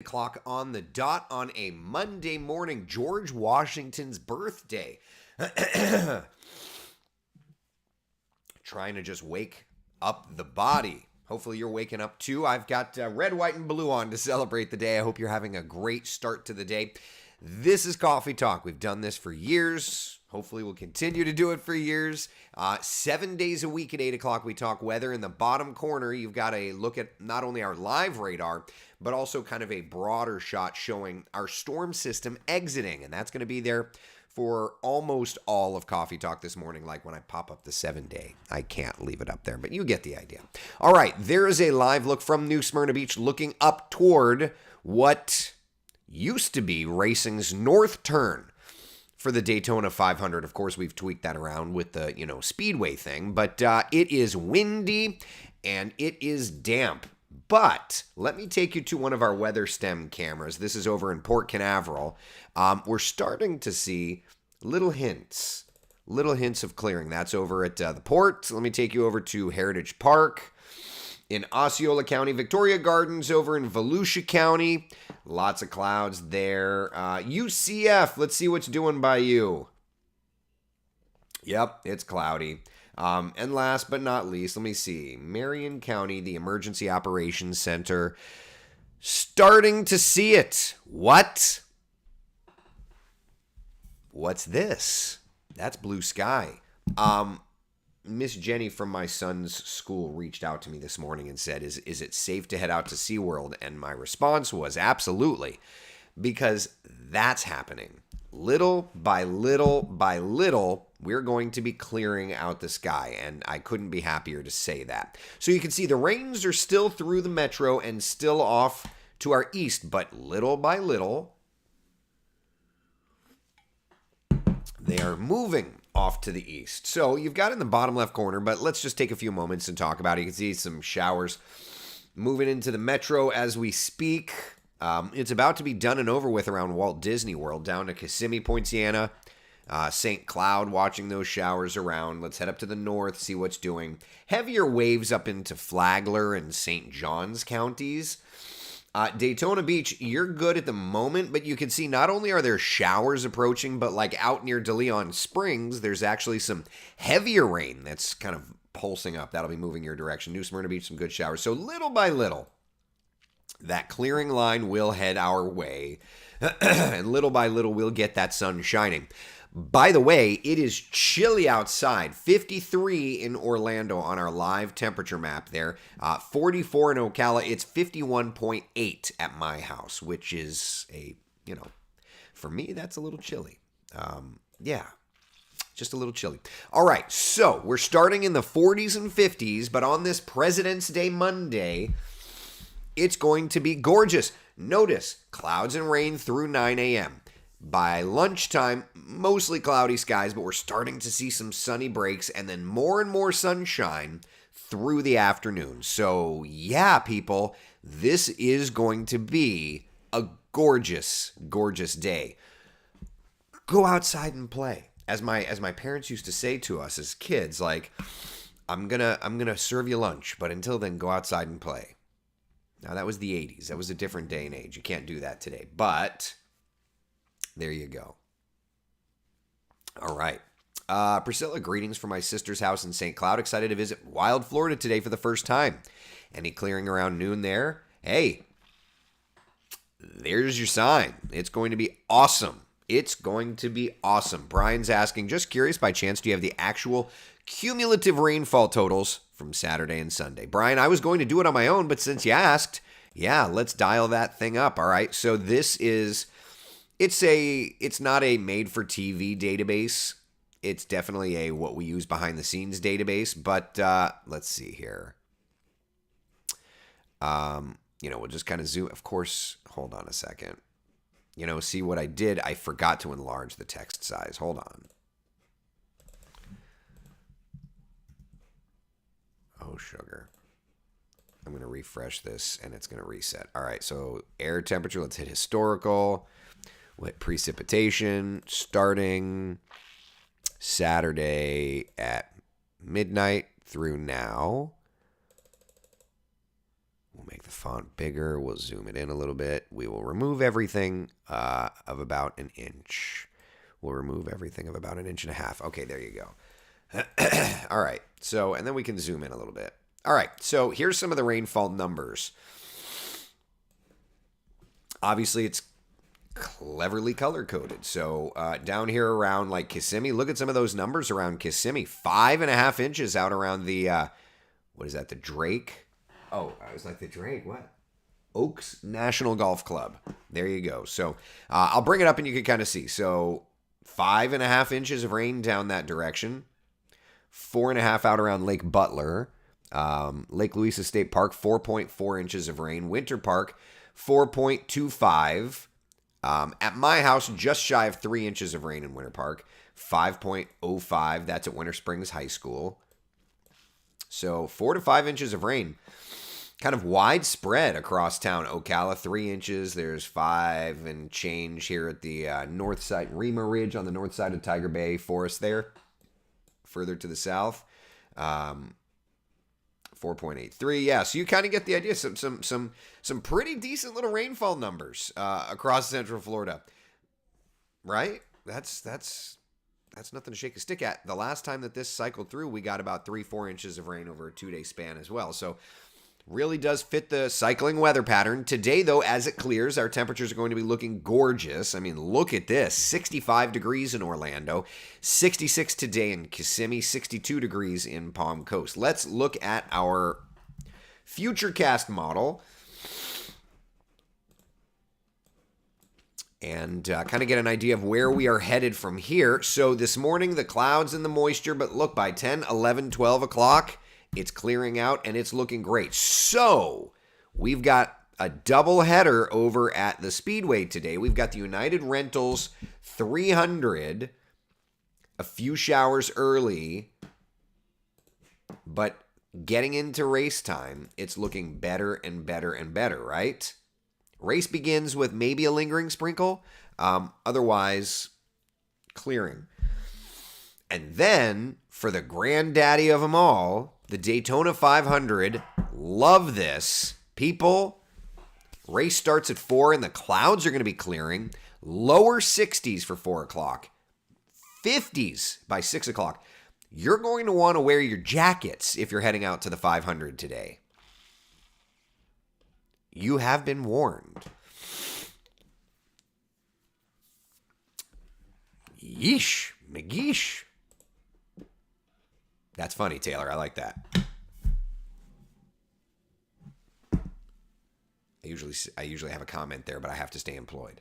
O'clock on the dot on a Monday morning, George Washington's birthday. Trying to just wake up the body. Hopefully you're waking up too. I've got red, white, and blue on to celebrate the day. I hope you're having a great start to the day. This is Coffee Talk. We've done this for years. Hopefully we'll continue to do it for years. 7 days a week at 8 o'clock, we talk weather. In the bottom corner, you've got a look at not only our live radar, but also kind of a broader shot showing our storm system exiting. And that's going to be there for almost all of Coffee Talk this morning, like when I pop up the 7-day. I can't leave it up there, but you get the idea. All right, there is a live look from New Smyrna Beach looking up toward what used to be racing's north turn for the Daytona 500. Of course, we've tweaked that around with the, speedway thing, but it is windy and it is damp. But let me take you to one of our weather stem cameras. This is over in Port Canaveral. We're starting to see little hints of clearing. That's over at the port. Let me take you over to Heritage Park in Osceola County, Victoria Gardens over in Volusia County. Lots of clouds there. UCF, let's see what's doing by you. Yep, it's cloudy. And last but not least, let me see. Marion County, the Emergency Operations Center, starting to see it. What? What's this? That's blue sky. Miss Jenny from my son's school reached out to me this morning and said, is it safe to head out to SeaWorld? And my response was absolutely, because that's happening. Little by little by little, we're going to be clearing out the sky, and I couldn't be happier to say that. So you can see the rains are still through the metro and still off to our east, but little by little, they are moving off to the east. So you've got in the bottom left corner, but let's just take a few moments and talk about it. You can see some showers moving into the metro as we speak. It's about to be done and over with around Walt Disney World, down to Kissimmee, Poinciana, St. Cloud, watching those showers around. Let's head up to the north, see what's doing. Heavier waves up into Flagler and St. Johns counties. Daytona Beach, you're good at the moment, but you can see not only are there showers approaching, but like out near DeLeon Springs, there's actually some heavier rain that's kind of pulsing up. That'll be moving your direction. New Smyrna Beach, some good showers. So little by little, that clearing line will head our way, and little by little, we'll get that sun shining. By the way, it is chilly outside. 53 in Orlando on our live temperature map there. 44 in Ocala. It's 51.8 at my house, which is for me, that's a little chilly. Just a little chilly. All right, so we're starting in the 40s and 50s, but on this President's Day Monday, it's going to be gorgeous. Notice clouds and rain through 9 a.m. By lunchtime, mostly cloudy skies, but we're starting to see some sunny breaks and then more and more sunshine through the afternoon. So yeah, people, this is going to be a gorgeous, gorgeous day. Go outside and play. As my parents used to say to us as kids, like, I'm gonna serve you lunch, but until then, go outside and play. Now, that was the 80s. That was a different day and age. You can't do that today. But there you go. All right. Priscilla, greetings from my sister's house in St. Cloud. Excited to visit Wild, Florida today for the first time. Any clearing around noon there? Hey, there's your sign. It's going to be awesome. It's going to be awesome. Brian's asking, just curious, by chance, do you have the actual cumulative rainfall totals from Saturday and Sunday? Brian, I was going to do it on my own, but since you asked, yeah, let's dial that thing up. All right. So this is, it's not a made for TV database. It's definitely a what we use behind the scenes database, but let's see here. We'll just kind of zoom. Of course, hold on a second. See what I did? I forgot to enlarge the text size. Hold on. Oh, sugar. I'm going to refresh this, and it's going to reset. All right, so air temperature. Let's hit historical. We'll hit precipitation starting Saturday at midnight through now. We'll make the font bigger. We'll zoom it in a little bit. We will remove everything of about an inch. We'll remove everything of about 1.5 inches. Okay, there you go. All right. So, and then we can zoom in a little bit. All right. So here's some of the rainfall numbers. Obviously, it's cleverly color-coded. So down here around like Kissimmee, look at some of those numbers around Kissimmee. 5.5 inches out around the, what is that, the Drake? Oh, I was like, the Drake, what? Oaks National Golf Club. There you go. So I'll bring it up and you can kind of see. So 5.5 inches of rain down that direction. 4.5 out around Lake Butler. Lake Louisa State Park, 4.4 inches of rain. Winter Park, 4.25. At my house, just shy of 3 inches of rain in Winter Park. 5.05. That's at Winter Springs High School. So 4 to 5 inches of rain. Kind of widespread across town. Ocala, 3 inches. There's 5 and change here at the north side. Rima Ridge on the north side of Tiger Bay Forest there. Further to the south. 4.83. Yeah, so you kind of get the idea. Some pretty decent little rainfall numbers across Central Florida. Right? That's nothing to shake a stick at. The last time that this cycled through, we got about 3-4 inches of rain over a 2-day span as well. So really does fit the cycling weather pattern. Today, though, as it clears, our temperatures are going to be looking gorgeous. I mean, look at this. 65 degrees in Orlando, 66 today in Kissimmee, 62 degrees in Palm Coast. Let's look at our Futurecast model and kind of get an idea of where we are headed from here. So this morning, the clouds and the moisture, but look, by 10, 11, 12 o'clock, it's clearing out and it's looking great. So we've got a double header over at the Speedway today. We've got the United Rentals 300, a few showers early, but getting into race time, it's looking better and better and better, right? Race begins with maybe a lingering sprinkle, otherwise clearing. And then for the granddaddy of them all, the Daytona 500, love this. People, race starts at 4 and the clouds are going to be clearing. Lower 60s for 4 o'clock. 50s by 6 o'clock. You're going to want to wear your jackets if you're heading out to the 500 today. You have been warned. Yeesh, McGeesh. That's funny, Taylor. I like that. I usually have a comment there, but I have to stay employed.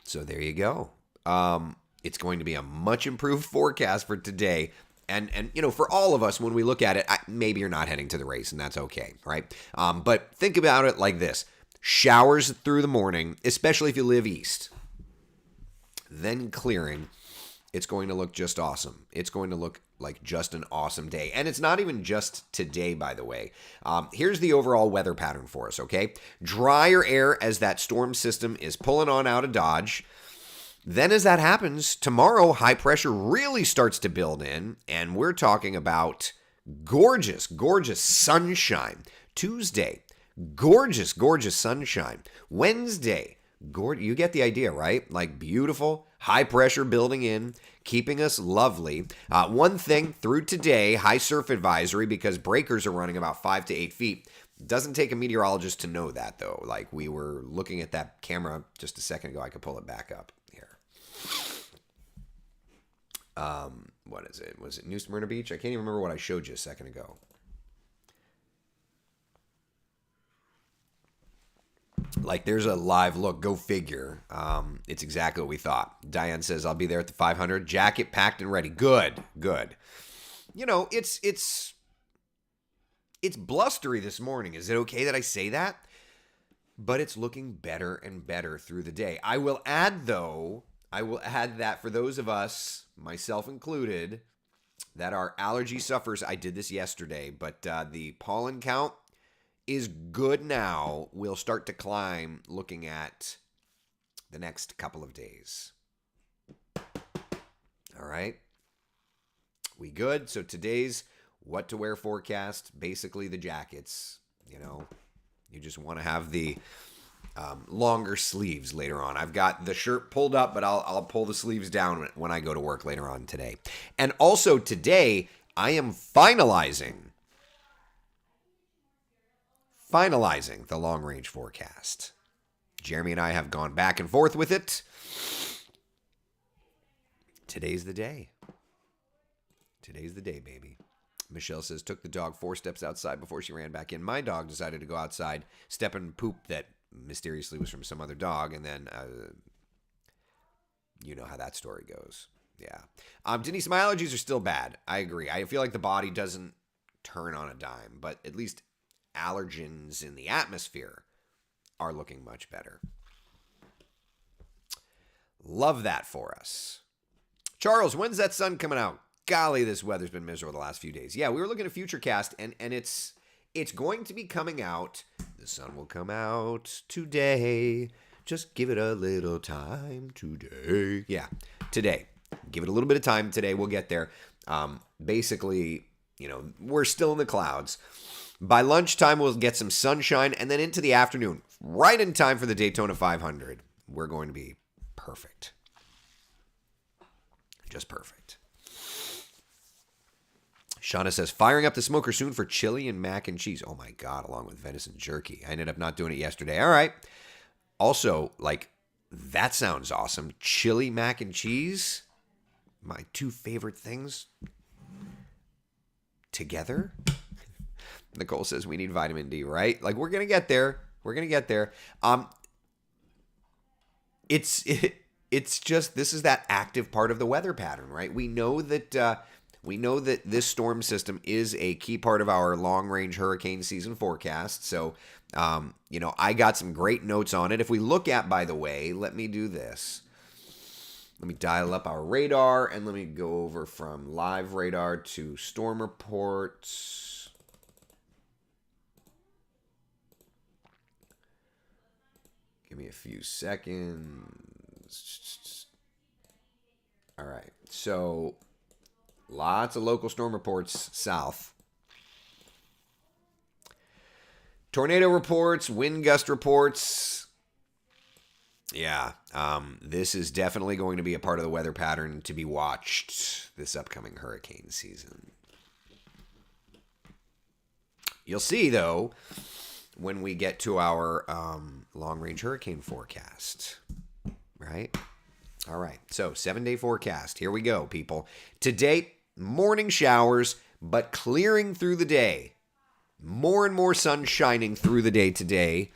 So there you go. It's going to be a much improved forecast for today. And you know, for all of us, when we look at it, maybe you're not heading to the race, and that's okay, right? But think about it like this. Showers through the morning, especially if you live east. Then clearing, it's going to look just awesome. It's going to look like just an awesome day. And it's not even just today, by the way. Here's the overall weather pattern for us, okay? Drier air as that storm system is pulling on out of Dodge. Then as that happens, tomorrow high pressure really starts to build in, and we're talking about gorgeous, gorgeous sunshine. Tuesday, gorgeous, gorgeous sunshine. Wednesday, you get the idea, right? Like beautiful, high pressure building in, keeping us lovely. One thing through today, high surf advisory because breakers are running about 5 to 8 feet. Doesn't take a meteorologist to know that, though. Like we were looking at that camera just a second ago. I could pull it back up here. What is it? Was it New Smyrna Beach? I can't even remember what I showed you a second ago. Like there's a live look. Go figure. It's exactly what we thought. Diane says, I'll be there at the 500. Jacket packed and ready. Good, good. You know, it's blustery this morning. Is it okay that I say that? But it's looking better and better through the day. I will add that for those of us, myself included, that are allergy sufferers, I did this yesterday, but the pollen count is good now. We'll start to climb looking at the next couple of days. All right. We good? So today's what to wear forecast, basically the jackets. You just want to have the longer sleeves later on. I've got the shirt pulled up, but I'll pull the sleeves down when I go to work later on today. And also today, I am finalizing the long-range forecast. Jeremy and I have gone back and forth with it. Today's the day. Today's the day, baby. Michelle says, took the dog 4 steps outside before she ran back in. My dog decided to go outside, step in poop that mysteriously was from some other dog, and then you know how that story goes. Yeah. Denise, my allergies are still bad. I agree. I feel like the body doesn't turn on a dime, but at least allergens in the atmosphere are looking much better. Love that for us. Charles, when's that sun coming out? Golly, this weather's been miserable the last few days. Yeah, we were looking at Futurecast, and it's going to be coming out. The sun will come out today. Just give it a little time today. Yeah, today. Give it a little bit of time today. We'll get there. Basically, we're still in the clouds. By lunchtime, we'll get some sunshine, and then into the afternoon, right in time for the Daytona 500. We're going to be perfect. Just perfect. Shauna says, firing up the smoker soon for chili and mac and cheese. Oh my God, along with venison jerky. I ended up not doing it yesterday. All right. Also, that sounds awesome. Chili, mac and cheese. My 2 favorite things together. Nicole says we need vitamin D, right? We're going to get there. We're going to get there. It's just, this is that active part of the weather pattern, right? We know that this storm system is a key part of our long-range hurricane season forecast. So, I got some great notes on it. If we look at, by the way, let me do this. Let me dial up our radar, and let me go over from live radar to storm reports. Give me a few seconds. All right, so lots of local storm reports south. Tornado reports, wind gust reports. Yeah, this is definitely going to be a part of the weather pattern to be watched this upcoming hurricane season. You'll see, though, when we get to our long-range hurricane forecast, right? All right, so 7-day forecast. Here we go, people. Today, morning showers, but clearing through the day. More and more sun shining through the day today.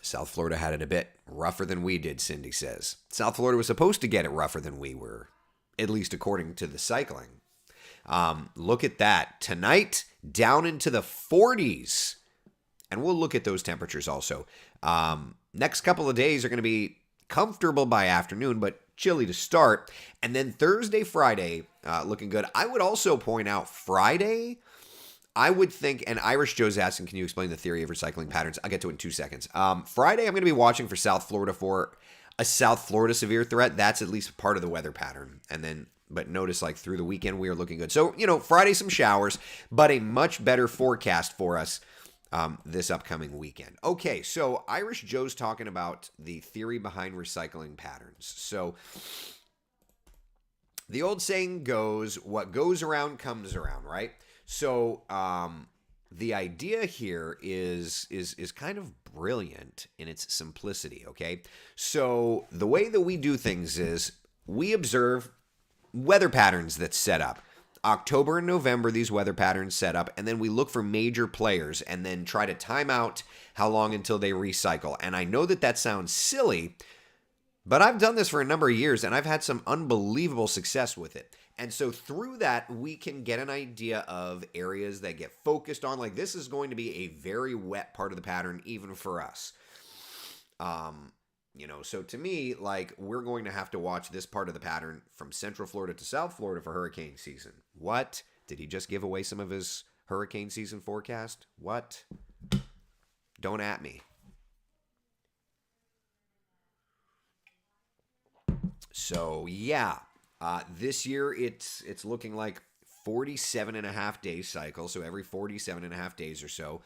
South Florida had it a bit rougher than we did, Cindy says. South Florida was supposed to get it rougher than we were, at least according to the cycling. Look at that. Tonight, down into the 40s. And we'll look at those temperatures also. Next couple of days are going to be comfortable by afternoon, but chilly to start. And then Thursday, Friday, looking good. I would also point out Friday, I would think, and Irish Joe's asking, can you explain the theory of recycling patterns? I'll get to it in 2 seconds. Friday, I'm going to be watching for South Florida for a South Florida severe threat. That's at least part of the weather pattern. And then, but notice through the weekend, we are looking good. So, Friday, some showers, but a much better forecast for us this upcoming weekend. Okay, so Irish Joe's talking about the theory behind recycling patterns. So the old saying goes, what goes around comes around, right? So the idea here is kind of brilliant in its simplicity, okay? So the way that we do things is we observe weather patterns that set up. October and November, these weather patterns set up, and then we look for major players and then try to time out how long until they recycle. And I know that sounds silly, but I've done this for a number of years, and I've had some unbelievable success with it. And so through that, we can get an idea of areas that get focused on. This is going to be a very wet part of the pattern, even for us. So to me, we're going to have to watch this part of the pattern from Central Florida to South Florida for hurricane season. What? Did he just give away some of his hurricane season forecast? What? Don't at me. So, yeah. This year, it's looking like 47 and a half day cycle. So every 47 and a half days or so,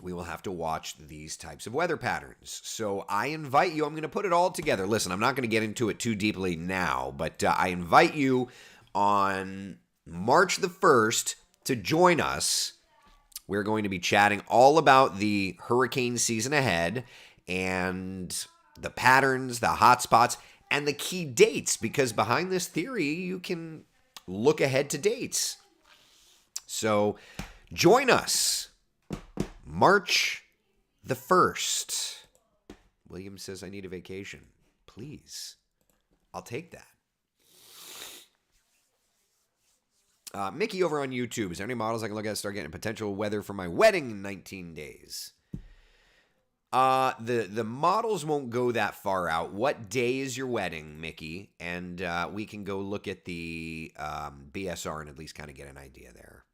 we will have to watch these types of weather patterns. So I invite you, I'm going to put it all together. Listen, I'm not going to get into it too deeply now, but I invite you on March the 1st to join us. We're going to be chatting all about the hurricane season ahead and the patterns, the hot spots, and the key dates, because behind this theory, you can look ahead to dates. So join us March the 1st. William says, I need a vacation. Please. I'll take that. Mickey over on YouTube. Is there any models I can look at to start getting potential weather for my wedding in 19 days? The models won't go that far out. What day is your wedding, Mickey? And we can go look at the BSR and at least kind of get an idea there.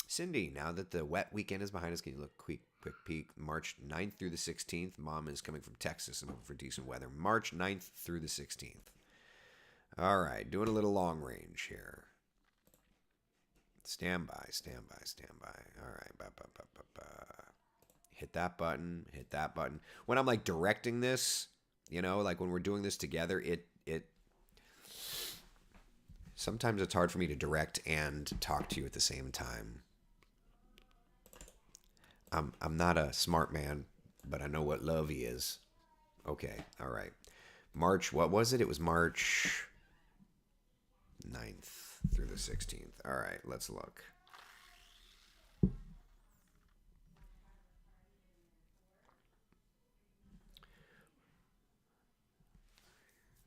Cindy, now that the wet weekend is behind us, can you look quick peek? March 9th through the 16th. Mom is coming from Texas and hoping for decent weather. March 9th through the 16th. All right, doing a little long range here. Stand by. All right. Hit that button. When I'm like directing this, like when we're doing this together, it sometimes it's hard for me to direct and talk to you at the same time. I'm not a smart man, but I know what love is. Okay. All right. March, what was it? It was March 9th through the 16th. All right, let's look.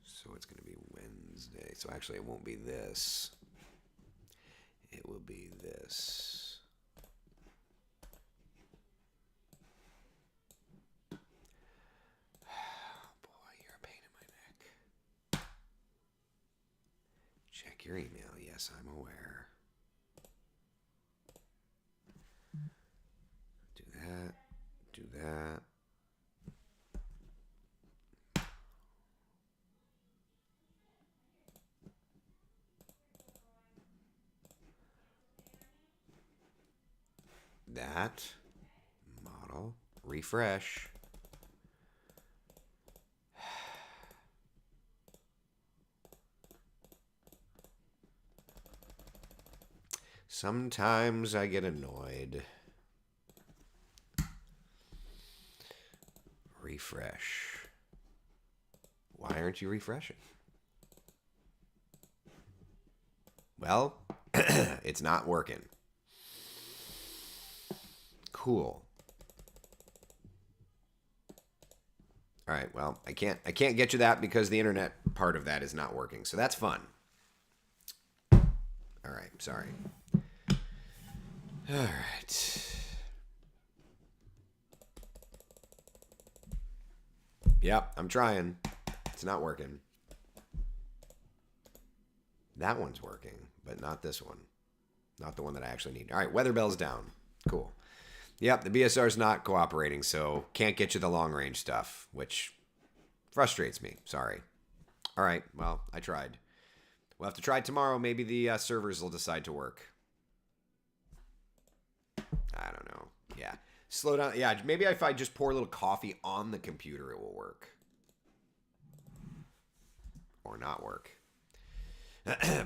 So it's going to be Wednesday. So actually it won't be this. It will be this. Check your email. Yes, I'm aware. Do that. That. Model. Refresh. Sometimes I get annoyed. Refresh. Why aren't you refreshing? Well, it's not working. Cool. All right, well, I can't get you that because the internet part of that is not working. So that's fun. All right, sorry. All right. Yep, I'm trying. It's not working. That one's working, but not this one. Not the one that I actually need. All right, weather bell's down. Cool. Yep, the BSR's not cooperating, so can't get you the long range stuff, which frustrates me. Sorry. All right, well, I tried. We'll have to try tomorrow. Maybe the servers will decide to work. I don't know. Yeah. Slow down. Yeah, maybe if I just pour a little coffee on the computer, it will work. Or not work.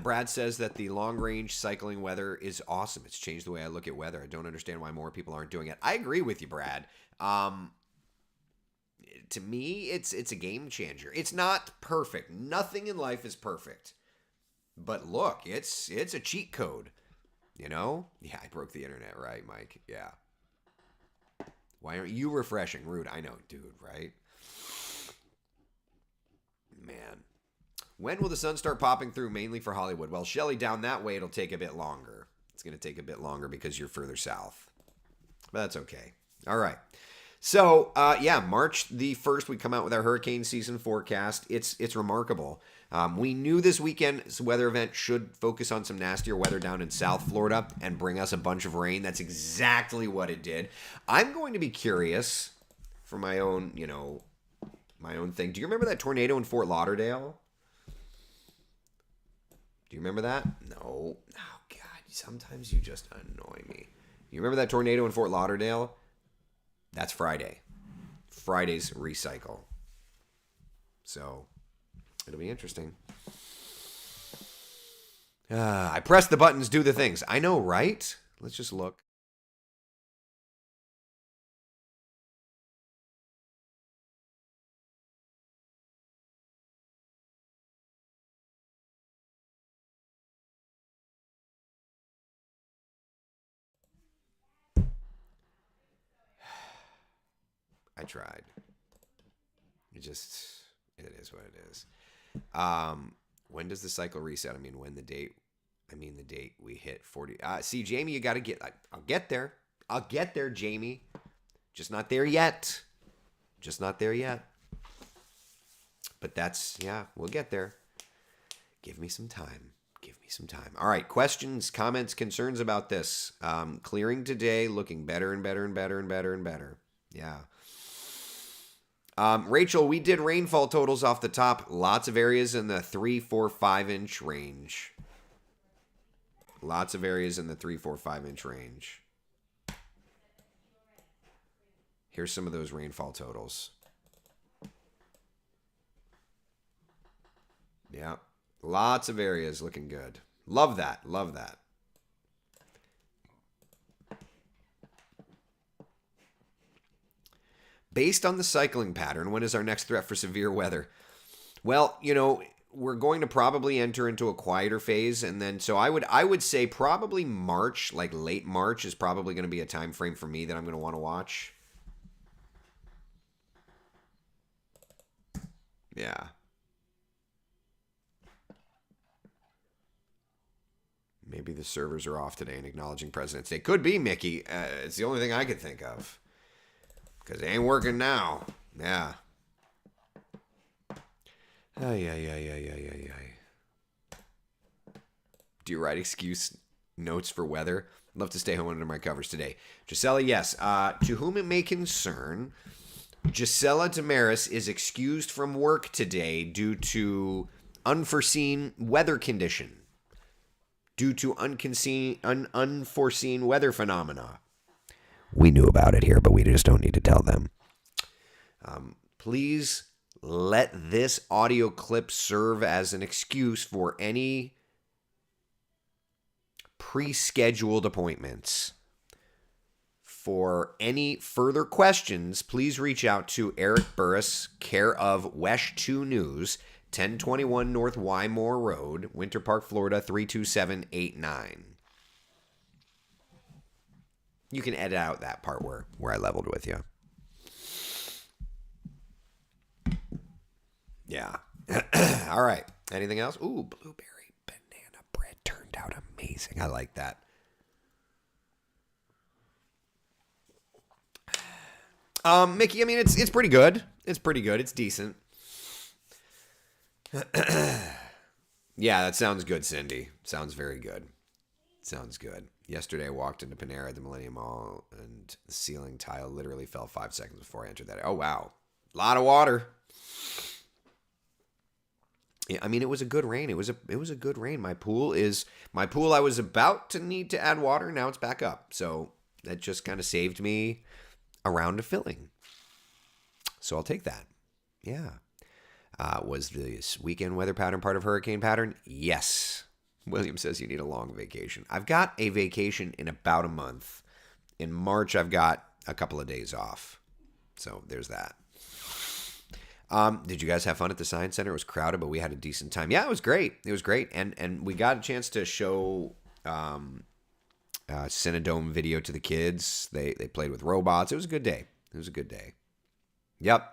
Brad says that the long-range cycling weather is awesome. It's changed the way I look at weather. I don't understand why more people aren't doing it. I agree with you, Brad. To me, it's a game changer. It's not perfect. Nothing in life is perfect. But look, it's a cheat code. Yeah, I broke the internet, right, Mike? Yeah. Why aren't you refreshing? Rude. I know, dude, right? Man. When will the sun start popping through, mainly for Hollywood? Well, Shelley, down that way, it'll take a bit longer. It's going to take a bit longer because you're further south. But that's okay. All right. So, March the 1st, we come out with our hurricane season forecast. It's remarkable. We knew this weekend's weather event should focus on some nastier weather down in South Florida and bring us a bunch of rain. That's exactly what it did. I'm going to be curious for my own thing. Do you remember that tornado in Fort Lauderdale? Do you remember that? No. Oh, God. Sometimes you just annoy me. You remember that tornado in Fort Lauderdale? That's Friday. Friday's recycle. So, it'll be interesting. I press the buttons, do the things. I know, right? Let's just look. I tried. It is what it is. When does the cycle reset? I mean the date we hit 40. See, Jamie, you got to I'll get there. I'll get there, Jamie. Just not there yet. Just not there yet. But we'll get there. Give me some time. Give me some time. All right, questions, comments, concerns about this. Clearing today, looking better and better and better and better and better. Yeah. Rachel, we did rainfall totals off the top. Lots of areas in the 3, 4, 5-inch range. Lots of areas in the 3, 4, 5-inch range. Here's some of those rainfall totals. Yeah. Lots of areas looking good. Love that. Love that. Based on the cycling pattern, when is our next threat for severe weather? Well, we're going to probably enter into a quieter phase, and then so I would say probably March, like late March, is probably going to be a time frame for me that I'm going to want to watch. Yeah. Maybe the servers are off today and acknowledging President's Day. Could be, Mickey. It's the only thing I could think of. Because it ain't working now. Yeah. Ay. Do you write excuse notes for weather? Love to stay home under my covers today. Gisela, yes. To whom it may concern, Gisela Damaris is excused from work today due to unforeseen weather condition. Due to unforeseen weather phenomena. We knew about it here, but we just don't need to tell them. Please let this audio clip serve as an excuse for any pre-scheduled appointments. For any further questions, please reach out to Eric Burris, care of Wesh 2 News, 1021 North Wymore Road, Winter Park, Florida, 32789. You can edit out that part where I leveled with you. Yeah. All right. Anything else? Ooh, blueberry banana bread turned out amazing. I like that. Mickey, I mean, it's pretty good. It's pretty good. It's decent. Yeah, that sounds good, Cindy. Sounds very good. Sounds good. Yesterday, I walked into Panera at the Millennium Mall, and the ceiling tile literally fell 5 seconds before I entered that. Oh, wow. A lot of water. Yeah, I mean, it was a good rain. It was a good rain. My pool, I was about to need to add water. Now it's back up. So that just kind of saved me a round of filling. So I'll take that. Yeah. Was this weekend weather pattern part of hurricane pattern? Yes. William says you need a long vacation. I've got a vacation in about a month. In March, I've got a couple of days off. So there's that. Did you guys have fun at the Science Center? It was crowded, but we had a decent time. Yeah, it was great. It was great. And we got a chance to show Cinedome video to the kids. They played with robots. It was a good day. It was a good day. Yep.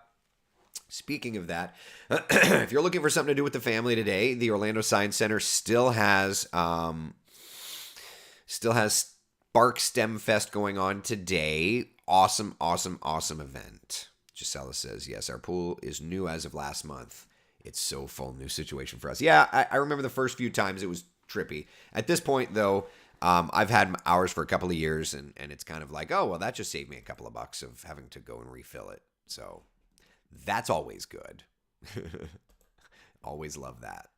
Speaking of that, if you're looking for something to do with the family today, the Orlando Science Center still has Spark STEM Fest going on today. Awesome event. Gisela says, yes, our pool is new as of last month. It's so full, new situation for us. Yeah, I remember the first few times it was trippy. At this point, though, I've had ours for a couple of years, and it's kind of like, oh, well, that just saved me a couple of bucks of having to go and refill it. So that's always good. Always love that.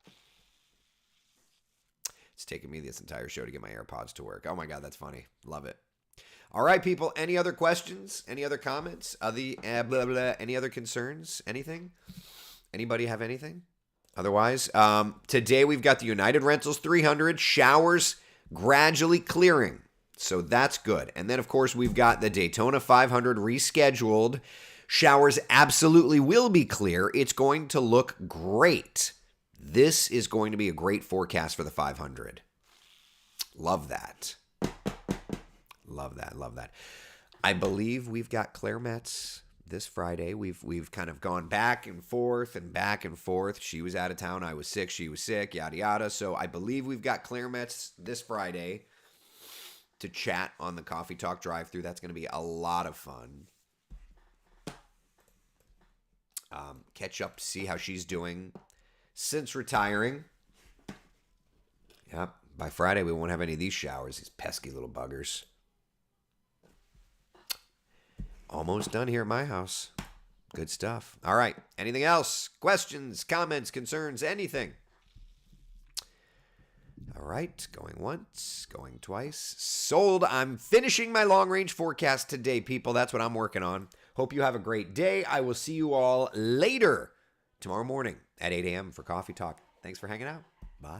It's taken me this entire show to get my AirPods to work. Oh my God, that's funny. Love it. All right, people. Any other questions? Any other comments? Any other concerns? Anything? Anybody have anything? Otherwise, today we've got the United Rentals 300 showers gradually clearing. So that's good. And then, of course, we've got the Daytona 500 rescheduled. Showers absolutely will be clear. It's going to look great. This is going to be a great forecast for the 500. Love that. Love that. Love that. I believe we've got Claire Metz this Friday. We've kind of gone back and forth and back and forth. She was out of town. I was sick. She was sick. Yada, yada. So I believe we've got Claire Metz this Friday to chat on the Coffee Talk drive-thru. That's going to be a lot of fun. Catch up to see how she's doing since retiring. Yep. By Friday, we won't have any of these showers. These pesky little buggers. Almost done here at my house. Good stuff. All right. Anything else? Questions, comments, concerns, anything? All right. Going once, going twice. Sold. I'm finishing my long-range forecast today, people. That's what I'm working on. Hope you have a great day. I will see you all later tomorrow morning at 8 a.m. for Coffee Talk. Thanks for hanging out. Bye.